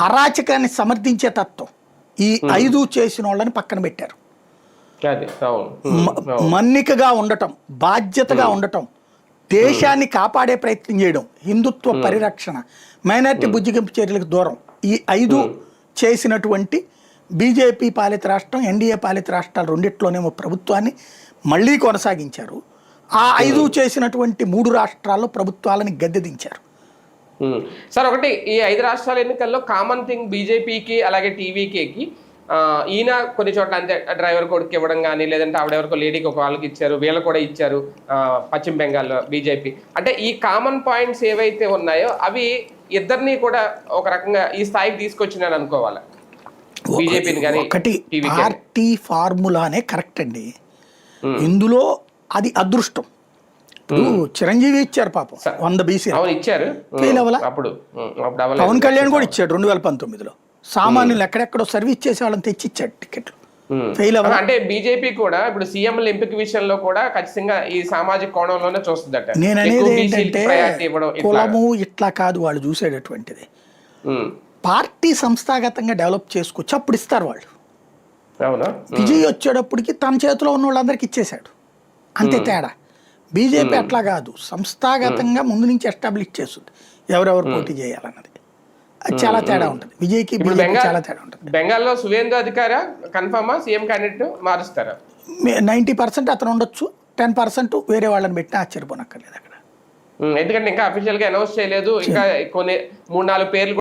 అరాచకాన్ని సమర్థించే తత్వం ఈ 5 చేసిన వాళ్ళని పక్కన పెట్టారు. మన్నికగా ఉండటం, బాధ్యతగా ఉండటం, దేశాన్ని కాపాడే ప్రయత్నం చేయడం, హిందుత్వ పరిరక్షణ, మైనారిటీ బుజ్జిగింపు చర్యలకు దూరం, ఈ 5 చేసినటువంటి బీజేపీ పాలిత రాష్ట్రం, ఎన్డీఏ పాలిత రాష్ట్రాలు రెండిట్లోనేమో ప్రభుత్వాన్ని మళ్ళీ కొనసాగించారు. ఆ 5 చేసినటువంటి 3 రాష్ట్రాల్లో ప్రభుత్వాలని గద్దెదించారు. సార్ ఒకటి, ఈ 5 రాష్ట్రాల ఎన్నికల్లో కామన్ థింగ్ బీజేపీకి అలాగే టీవీకేకి ఈయన కొన్ని చోట్ల అంతే డ్రైవర్ కొడుకు ఇవ్వడం కానీ, లేదంటే ఆవిడెవరికో లేడీకి ఒక వాళ్ళకి ఇచ్చారు, వీళ్ళు కూడా ఇచ్చారు పశ్చిమ బెంగాల్లో బీజేపీ. అంటే ఈ కామన్ పాయింట్స్ ఏవైతే ఉన్నాయో అవి ఇద్దరిని కూడా ఒక రకంగా ఈ స్థాయికి తీసుకొచ్చినాను అనుకోవాలి. బీజేపీని కానీ ఒకటి పార్టీ ఫార్ములానే కరెక్ట్ అండి. ఇందులో అది అదృష్టం. చిరంజీవి ఇచ్చారు పాపం 100 బీసీ ఇచ్చారు, పవన్ కళ్యాణ్ కూడా ఇచ్చాడు 2019లో. సామాన్యులు ఎక్కడెక్కడో సర్వీస్ చేసే వాళ్ళని తెచ్చిచ్చాడు టికెట్లు. ఫెయిల్ అవ్వాలి. అంటే బీజేపీ కూడా ఇప్పుడు సీఎంల ఎంపిక విషయంలో కూడా ఖచ్చితంగా ఈ సామాజిక కోణంలోనే చూస్తుందట. నేను అనేది ఏంటంటే కులము ఇట్లా కాదు వాళ్ళు చూసేటటువంటిది. పార్టీ సంస్థాగతంగా డెవలప్ చేసుకోవచ్చు, అప్పుడు ఇస్తారు వాళ్ళు. విజయ్ వచ్చేటప్పటికి తన చేతిలో ఉన్న వాళ్ళందరికి ఇచ్చేశాడు, అంతే తేడా. బీజేపీ అట్లా కాదు, సంస్థాగతంగా ముందు నుంచి ఎస్టాబ్లిష్ చేస్తుంది ఎవరెవరు పోటీ చేయాలన్నది. అది చాలా తేడా ఉంటుంది. విజయ్కి బీజేపీ చాలా తేడా ఉంటుంది. బెంగాల్లో సువేందు అధికారి కన్ఫర్మా సీఎం క్యాండిడేట్ మారుస్తారా? 90% అతను ఉండొచ్చు, 10% వేరే వాళ్ళని పెట్టినా ఆశ్చర్యపోనక్కర్లేదు అక్కడ. ఎందుకంటే ఇంకా అఫీషియల్ గా అనౌన్స్ చేయలేదు, ఇంకా కొన్ని 3-4 పేర్లు